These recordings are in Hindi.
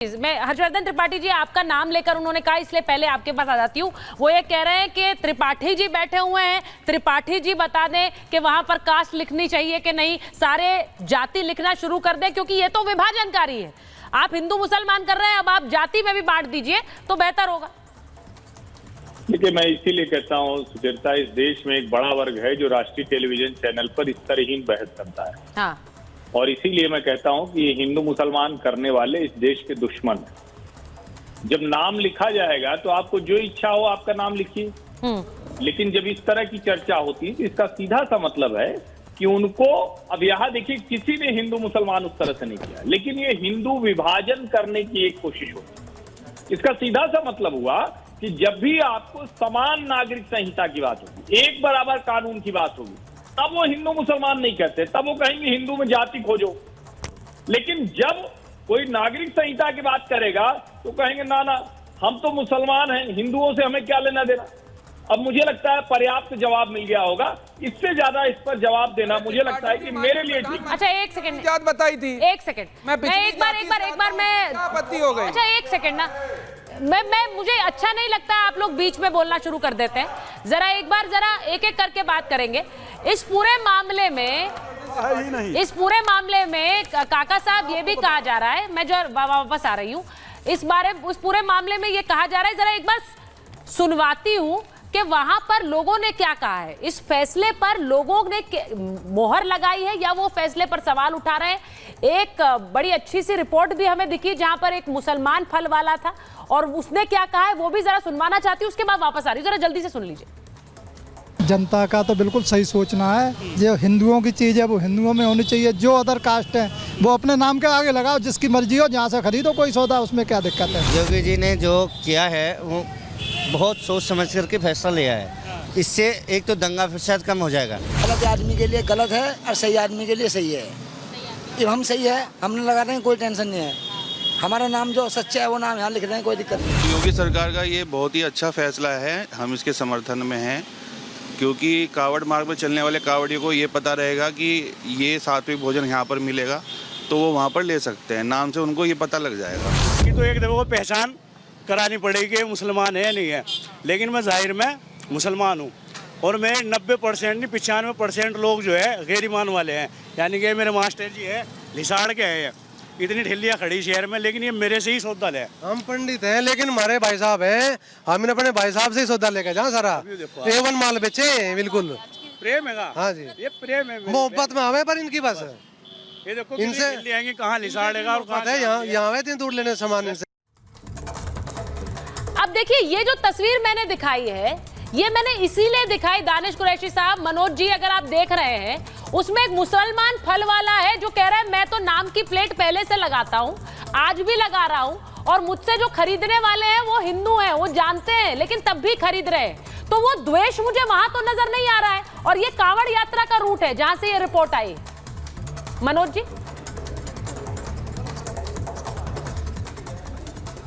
मैं हर्षवर्धन त्रिपाठी जी आपका नाम लेकर उन्होंने कहा, इसलिए पहले आपके पास आ जाती हूँ। वो ये कह रहे हैं कि त्रिपाठी जी बैठे हुए हैं, त्रिपाठी जी बता दें कि वहां पर कास्ट लिखनी चाहिए कि नहीं, सारे जाति लिखना शुरू कर दें, क्योंकि ये तो विभाजनकारी है। आप हिंदू मुसलमान कर रहे हैं, अब आप जाति में भी बांट दीजिए तो बेहतर होगा। देखिए, मैं इसीलिए कहता हूँ सुचेता, इस देश में एक बड़ा वर्ग है जो राष्ट्रीय टेलीविजन चैनल पर इस तरह बहस करता है। हाँ। और इसीलिए मैं कहता हूं कि ये हिंदू मुसलमान करने वाले इस देश के दुश्मन हैं। जब नाम लिखा जाएगा तो आपको जो इच्छा हो आपका नाम लिखिए, लेकिन जब इस तरह की चर्चा होती है तो इसका सीधा सा मतलब है कि उनको, अब यहाँ देखिए, किसी ने हिंदू मुसलमान उस तरह से नहीं किया, लेकिन ये हिंदू विभाजन करने की एक कोशिश होती। इसका सीधा सा मतलब हुआ कि जब भी आपको समान नागरिक संहिता की बात होगी, एक बराबर कानून की बात होगी, तब वो हिंदू मुसलमान नहीं कहते, तब वो कहेंगे हिंदू में जाति खोजो। लेकिन जब कोई नागरिक संहिता की बात करेगा तो कहेंगे ना ना, हम तो मुसलमान हैं, हिंदुओं से हमें क्या लेना देना। अब मुझे लगता है पर्याप्त जवाब मिल गया होगा, इससे ज्यादा इस पर जवाब देना मुझे लगता है कि मेरे लिए ठीक। अच्छा, एक सेकंड बात बताई थी, एक सेकंड, मैं एक बार मैं आपत्ति हो गई। अच्छा एक सेकंड ना, मैं मुझे अच्छा नहीं लगता आप लोग बीच में बोलना शुरू कर देते हैं। जरा एक बार जरा एक एक करके बात करेंगे इस पूरे मामले में। इस पूरे मामले में काका साहब ये भी कहा जा रहा है, मैं जो वापस आ रही हूँ उस पूरे मामले में ये कहा जा रहा है, जरा एक बार सुनवाती हूँ कि वहां पर लोगों ने क्या कहा है, इस फैसले पर लोगों ने मोहर लगाई है या वो फैसले पर सवाल उठा रहे हैं। एक बड़ी अच्छी सी रिपोर्ट भी हमें दिखी जहां पर एक मुसलमान फल वाला था और उसने क्या कहा है वो भी जरा सुनवाना चाहती हूँ, उसके बाद वापस आ रही हूँ, जरा जल्दी से सुन लीजिए। जनता का तो बिल्कुल सही सोचना है, जो हिंदुओं की चीज़ है वो हिंदुओं में होनी चाहिए, जो अदर कास्ट है वो अपने नाम के आगे लगाओ, जिसकी मर्जी हो जहाँ से खरीदो कोई सौदा, उसमें क्या दिक्कत है। योगी जी ने जो किया है वो बहुत सोच समझ करके फैसला लिया है, इससे एक तो दंगा फसाद कम हो जाएगा। गलत आदमी के लिए गलत है और सही आदमी के लिए सही है। ये हम सही है, हमने लगा रहे हैं, कोई टेंशन नहीं है, हमारा नाम जो सच्चा है वो नाम यहाँ लिख रहे हैं, कोई दिक्कत नहीं। योगी सरकार का ये बहुत ही अच्छा फैसला है, हम इसके समर्थन में हैं, क्योंकि कावड़ मार्ग में चलने वाले कावड़ियों को ये पता रहेगा कि ये सात्विक भोजन यहाँ पर मिलेगा, तो वो वहाँ पर ले सकते हैं, नाम से उनको ये पता लग जाएगा। कि तो एक देखो पहचान करानी पड़ेगी कि मुसलमान है नहीं है, लेकिन मैं जाहिर में मुसलमान हूँ और मैं 90% नहीं 95% लोग जो है गैर ईमान वाले हैं। यानी कि मेरे मास्टर जी है लिसाड़ के है, इतनी ठेलियाँ खड़ी शहर में, लेकिन ये मेरे से ही सौदा ले। हम पंडित हैं लेकिन हमारे भाई साहब हैं, हमने अपने भाई साहब से ही सौदा लेकर जाओ, सारा A1 माल बेचे। बिल्कुल प्रेम है। हाँ जी, ये प्रेम है, मोहब्बत में हमें, पर इनकी बस है। ये देखो इनसे कहाँ लिसाड़ेगा और कहाँ है, यहाँ दूर लेने सामान से। अब देखिए, ये जो तस्वीर मैंने दिखाई है ये मैंने इसीलिए दिखाई, दानिश कुरैशी साहब, मनोज जी, अगर आप देख रहे हैं, उसमें एक मुसलमान फल वाला है जो कह रहा है मैं तो नाम की प्लेट पहले से लगाता हूं, आज भी लगा रहा हूं, और मुझसे जो खरीदने वाले हैं वो हिंदू हैं, वो जानते हैं लेकिन तब भी खरीद रहे हैं। तो वो द्वेष मुझे वहां तो नजर नहीं आ रहा है। और ये कांवड़ यात्रा का रूट है जहां से ये रिपोर्ट आई। मनोज जी,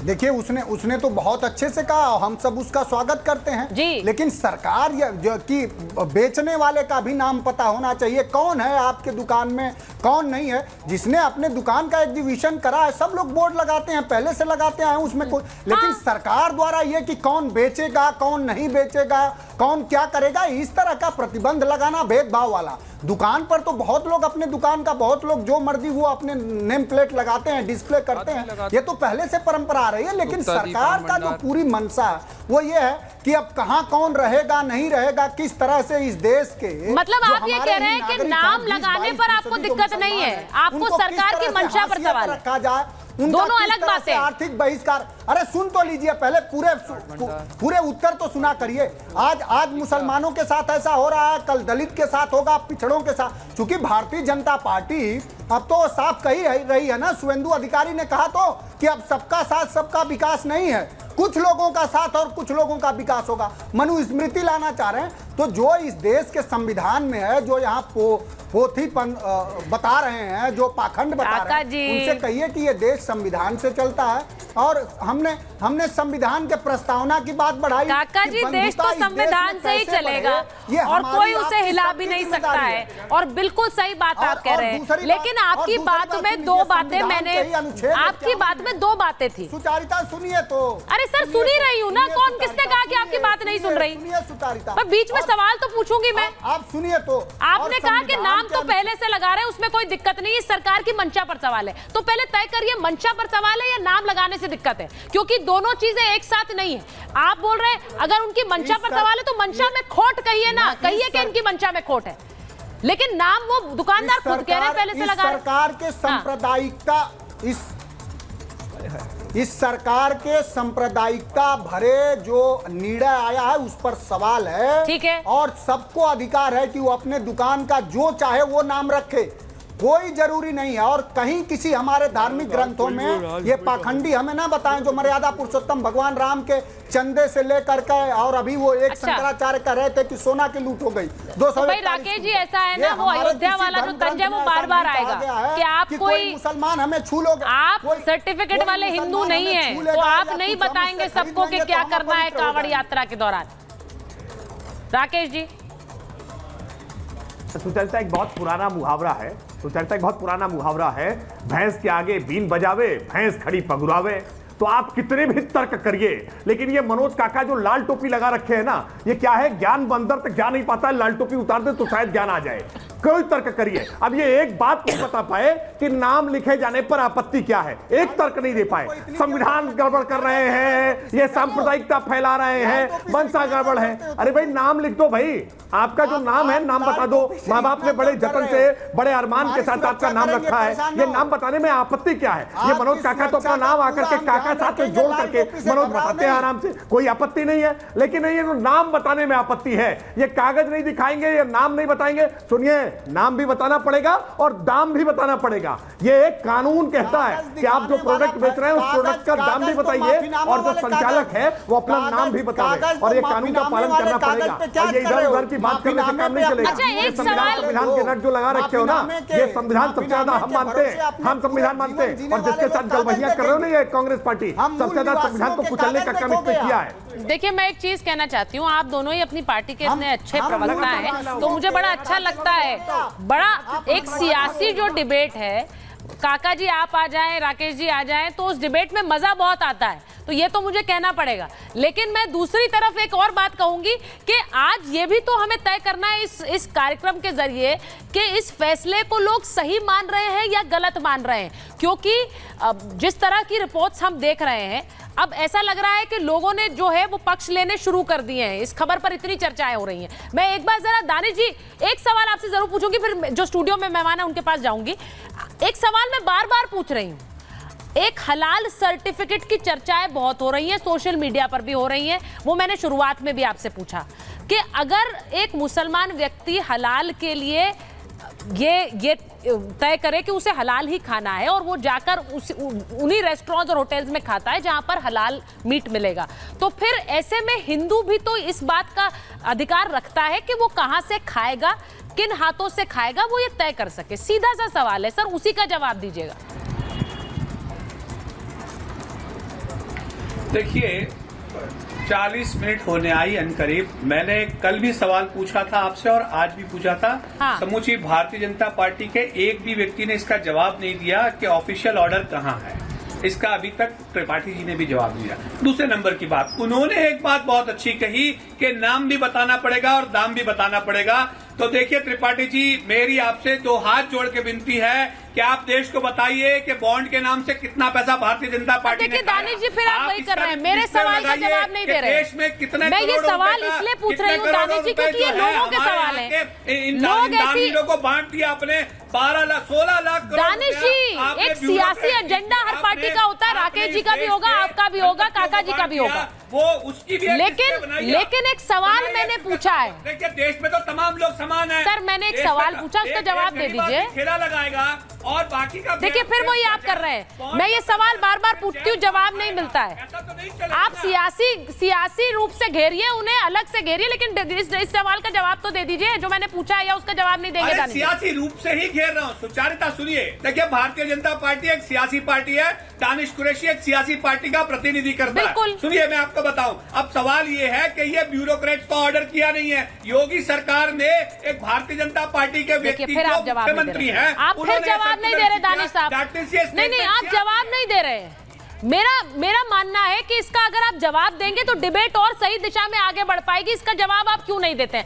देखिए, उसने तो बहुत अच्छे से कहा, हम सब उसका स्वागत करते हैं जी। लेकिन सरकार जो कि बेचने वाले का भी नाम पता होना चाहिए, कौन है आपके दुकान में, कौन नहीं है। जिसने अपने दुकान का एग्जीबिशन करा है, सब लोग बोर्ड लगाते हैं, पहले से लगाते हैं, उसमें कोई, लेकिन सरकार द्वारा ये कि कौन बेचेगा कौन नहीं बेचेगा, कौन क्या करेगा, इस तरह का प्रतिबंध लगाना भेदभाव वाला। दुकान पर तो बहुत लोग अपने दुकान का, बहुत लोग जो मर्जी वो अपने नेम प्लेट लगाते हैं, डिस्प्ले करते हैं, ये तो पहले से परंपरा आ रही है। लेकिन सरकार का जो पूरी मंशा वो ये है कि अब कहाँ कौन रहेगा नहीं रहेगा, किस तरह से इस देश के, मतलब आप ये कह रहे हैं कि नाम लगाने पर आपको दिक्कत नहीं है, आपको सरकार की मंशा पर सवाल है। रखा जाए, दोनों अलग बातें। आर्थिक बहिष्कार, अरे सुन तो लीजिए पहले, पूरे उत्तर तो सुना करिए। आज मुसलमानों के साथ ऐसा हो रहा है, कल दलित के साथ होगा, पिछड़ों के साथ। चूंकि भारतीय जनता पार्टी अब तो साफ कही रही है ना, शुभेंदु अधिकारी ने कहा तो कि अब सबका साथ सबका विकास नहीं है, कुछ लोगों का साथ और कुछ लोगों का विकास होगा। मनुस्मृति लाना चाह रहे हैं, तो जो इस देश के संविधान में है, जो यहाँ पोथीपन बता रहे हैं, जो पाखंड बता रहे हैं, उनसे कहिए कि ये देश संविधान से चलता है, और हमने संविधान के प्रस्तावना की बात बढ़ाई। काका जी, देश तो संविधान से ही चलेगा और कोई उसे हिला भी नहीं सकता है। और बिल्कुल सही बात आप कह रहे हैं, लेकिन आपकी बात में दो बातें आपकी बात में दो बातें थी। सुचारिता सुनिए तो। अरे सर, सुन ही रही हूँ ना। कौन किसने कहा कि आपकी बात नहीं सुन रही? पर बीच में सवाल तो पूछूंगी मैं। आप सुनिए तो। आपने कहा कि नाम तो पहले से लगा रहे हैं, उसमें कोई दिक्कत नहीं है, सरकार की मंशा पर सवाल है। तो पहले तय करिए, मंशा पर सवाल है या नाम लगाने से दिक्कत है? क्योंकि दोनों चीजें एक साथ नहीं है। आप बोल रहे हैं अगर उनकी मंशा पर सवाल है तो मंशा में खोट कहिए ना, कहिए कि इनकी मंशा में खोट है। लेकिन नाम वो दुकानदार खुद कह रहे हैं पहले से लगा रहे। सरकार के सांप्रदायिकता इस सरकार के सांप्रदायिकता भरे जो निर्णय आया है उस पर सवाल है। ठीक है। और सबको अधिकार है कि वो अपने दुकान का जो चाहे वो नाम रखे, कोई जरूरी नहीं है। और कहीं किसी हमारे धार्मिक ग्रंथों में ये पाखंडी हमें ना बताएं जो मर्यादा पुरुषोत्तम भगवान राम के चंदे से लेकर के, और अभी वो एक शंकराचार्य कह रहे थे कि सोना की लूट हो गई। भाई राकेश जी, ऐसा है ना, वो अयोध्या वाला जो तंज है वो बार बार आएगा कि आप कोई मुसलमान हमें छू लोगे, आप सर्टिफिकेट वाले हिंदू नहीं है तो आप नहीं बताएंगे सबको कि क्या करना है कांवड़ यात्रा के दौरान। राकेश जी, सुचरिता एक बहुत पुराना मुहावरा है, भैंस के आगे बीन बजावे, भैंस खड़ी पगुरावे। तो आप कितने भी तर्क करिए, लेकिन ये मनोज काका जो लाल टोपी लगा रखे हैं ना, ये क्या है, ज्ञान बंदर तक जा नहीं पाता है, लाल टोपी उतार दे तो शायद ज्ञान आ जाए। कोई तर्क करिए, अब ये एक बात नहीं बता पाए कि नाम लिखे जाने पर आपत्ति क्या है, एक तर्क नहीं दे पाए। संविधान गड़बड़ कर रहे हैं, ये सांप्रदायिकता फैला रहे हैं, मंशा गड़बड़ है। अरे भाई नाम लिख दो, भाई आपका जो नाम है नाम बता दो। माँ बाप ने बड़े जतन से, बड़े अरमान के साथ आपका नाम रखा है, ये नाम बताने में आपत्ति क्या है? ये मनोज काका तो अपना नाम आकर के काका साथ में जोड़ करके मनोज बताते हैं आराम से, कोई आपत्ति नहीं है। लेकिन ये जो नाम बताने में आपत्ति है, ये कागज नहीं दिखाएंगे, ये नाम नहीं बताएंगे। सुनिए, नाम भी बताना पड़ेगा और दाम भी बताना पड़ेगा। ये एक कानून कहता है कि आप जो प्रोडक्ट बेच रहे हैं उस प्रोडक्ट का दाम भी बताइए, और जो संचालक है वो अपना नाम भी बतावे, और ये कानून का पालन करना पड़ेगा। और ये इधर उधर की बात करने से काम नहीं चलेगा। संविधान के नट जो लगा रखे हो ना, ये संविधान सबसे ज्यादा हम मानते हैं, हम संविधान मानते हैं। और जिसके साथ गलबहियां कर रहे हो ना ये कांग्रेस पार्टी, सबसे ज्यादा संविधान को कुचलने का काम इसने किया है। देखिए, मैं एक चीज कहना चाहती हूँ, आप दोनों ही अपनी पार्टी के इतने अच्छे प्रवक्ता हैं, तो मुझे बड़ा अच्छा लगता है। बड़ा एक सियासी जो डिबेट है, काका जी आप आ जाएं, राकेश जी आ जाएं, तो उस डिबेट में मजा बहुत आता है, तो ये तो मुझे कहना पड़ेगा। लेकिन मैं दूसरी तरफ एक और बात कहूंगी कि आज ये भी तो हमें तय करना है इस कार्यक्रम के जरिए कि इस फैसले को लोग सही मान रहे हैं या गलत मान रहे हैं। क्योंकि जिस तरह की रिपोर्ट्स हम देख रहे हैं, अब ऐसा लग रहा है कि लोगों ने जो है वो पक्ष लेने शुरू कर दिए हैं। इस खबर पर इतनी चर्चाएं हो रही हैं। मैं एक बार जरा दानिश जी एक सवाल आपसे जरूर पूछूंगी, फिर जो स्टूडियो में मेहमान है उनके पास जाऊंगी। एक सवाल मैं बार बार पूछ रही हूँ, एक हलाल सर्टिफिकेट की चर्चाएं बहुत हो रही हैं, सोशल मीडिया पर भी हो रही हैं। वो मैंने शुरुआत में भी आपसे पूछा कि अगर एक मुसलमान व्यक्ति हलाल के लिए ये तय करे कि उसे हलाल ही खाना है और वो जाकर उन्हीं रेस्टोरेंट्स और होटल्स में खाता है जहां पर हलाल मीट मिलेगा, तो फिर ऐसे में हिंदू भी तो इस बात का अधिकार रखता है कि वो कहां से खाएगा, किन हाथों से खाएगा, वो ये तय कर सके। सीधा सा सवाल है सर, उसी का जवाब दीजिएगा। देखिए, 40 मिनट होने आई अनकरीब। मैंने कल भी सवाल पूछा था आपसे और आज भी पूछा था। हाँ। समूची भारतीय जनता पार्टी के एक भी व्यक्ति ने इसका जवाब नहीं दिया कि ऑफिशियल ऑर्डर कहाँ है। इसका अभी तक त्रिपाठी जी ने भी जवाब दिया। दूसरे नंबर की बात, उन्होंने एक बात बहुत अच्छी कही कि नाम भी बताना पड़ेगा और दाम भी बताना पड़ेगा। तो देखिए त्रिपाठी जी, मेरी आपसे दो हाथ जोड़ के विनती है कि आप देश को बताइए कि बॉन्ड के नाम से कितना पैसा भारतीय जनता पार्टी ने। दानिश जी, फिर आप वही कर रहे हैं, मेरे सवाल का जवाब नहीं दे रहे। देश में कितने, मैं ये सवाल इसलिए पूछ रही हूँ दानिश जी क्योंकि ये लोगों के सवाल है। लोग ऐसी को बांट दिया आपने 12 लाख 16 लाख। दानिश जी, एक सियासी एजेंडा हर पार्टी का होता है, राकेश जी का भी होगा, आपका भी होगा, काका जी का भी होगा, वो उसकी भी। लेकिन एक सवाल मैंने पूछा है। देखिए, देश में तो तमाम लोग समान हैं। सर, मैंने एक सवाल पूछा, उसका जवाब दे दीजिए। ठेला लगाएगा और बाकी का देखिए फिर वही आप कर रहे हैं। मैं ये सवाल बार बार पूछती हूँ, जवाब नहीं मिलता है। आप सियासी रूप से घेरिए उन्हें, अलग से घेरिए, लेकिन इस सवाल का जवाब तो दे दीजिए जो मैंने पूछा है, या उसका जवाब नहीं देंगे? अरे सियासी रूप से ही घेर रहा हूँ, सुचारिता सुनिए। देखिए भारतीय जनता पार्टी एक सियासी पार्टी है, दानिश कुरैशी एक सियासी पार्टी का प्रतिनिधि करता है। सुनिए मैं आपको बताऊं, अब सवाल ये है कि ये ब्यूरोक्रेट्स को ऑर्डर किया नहीं है, योगी सरकार ने एक भारतीय जनता पार्टी के व्यक्ति जो मुख्यमंत्री हैं, आप फिर जवाब नहीं दे रहे दानिश साहब। नहीं, आप जवाब नहीं दे रहे। मेरा मानना है कि इसका अगर आप जवाब देंगे तो डिबेट और सही दिशा में आगे बढ़ पाएगी। इसका जवाब आप क्यों नहीं देते हैं?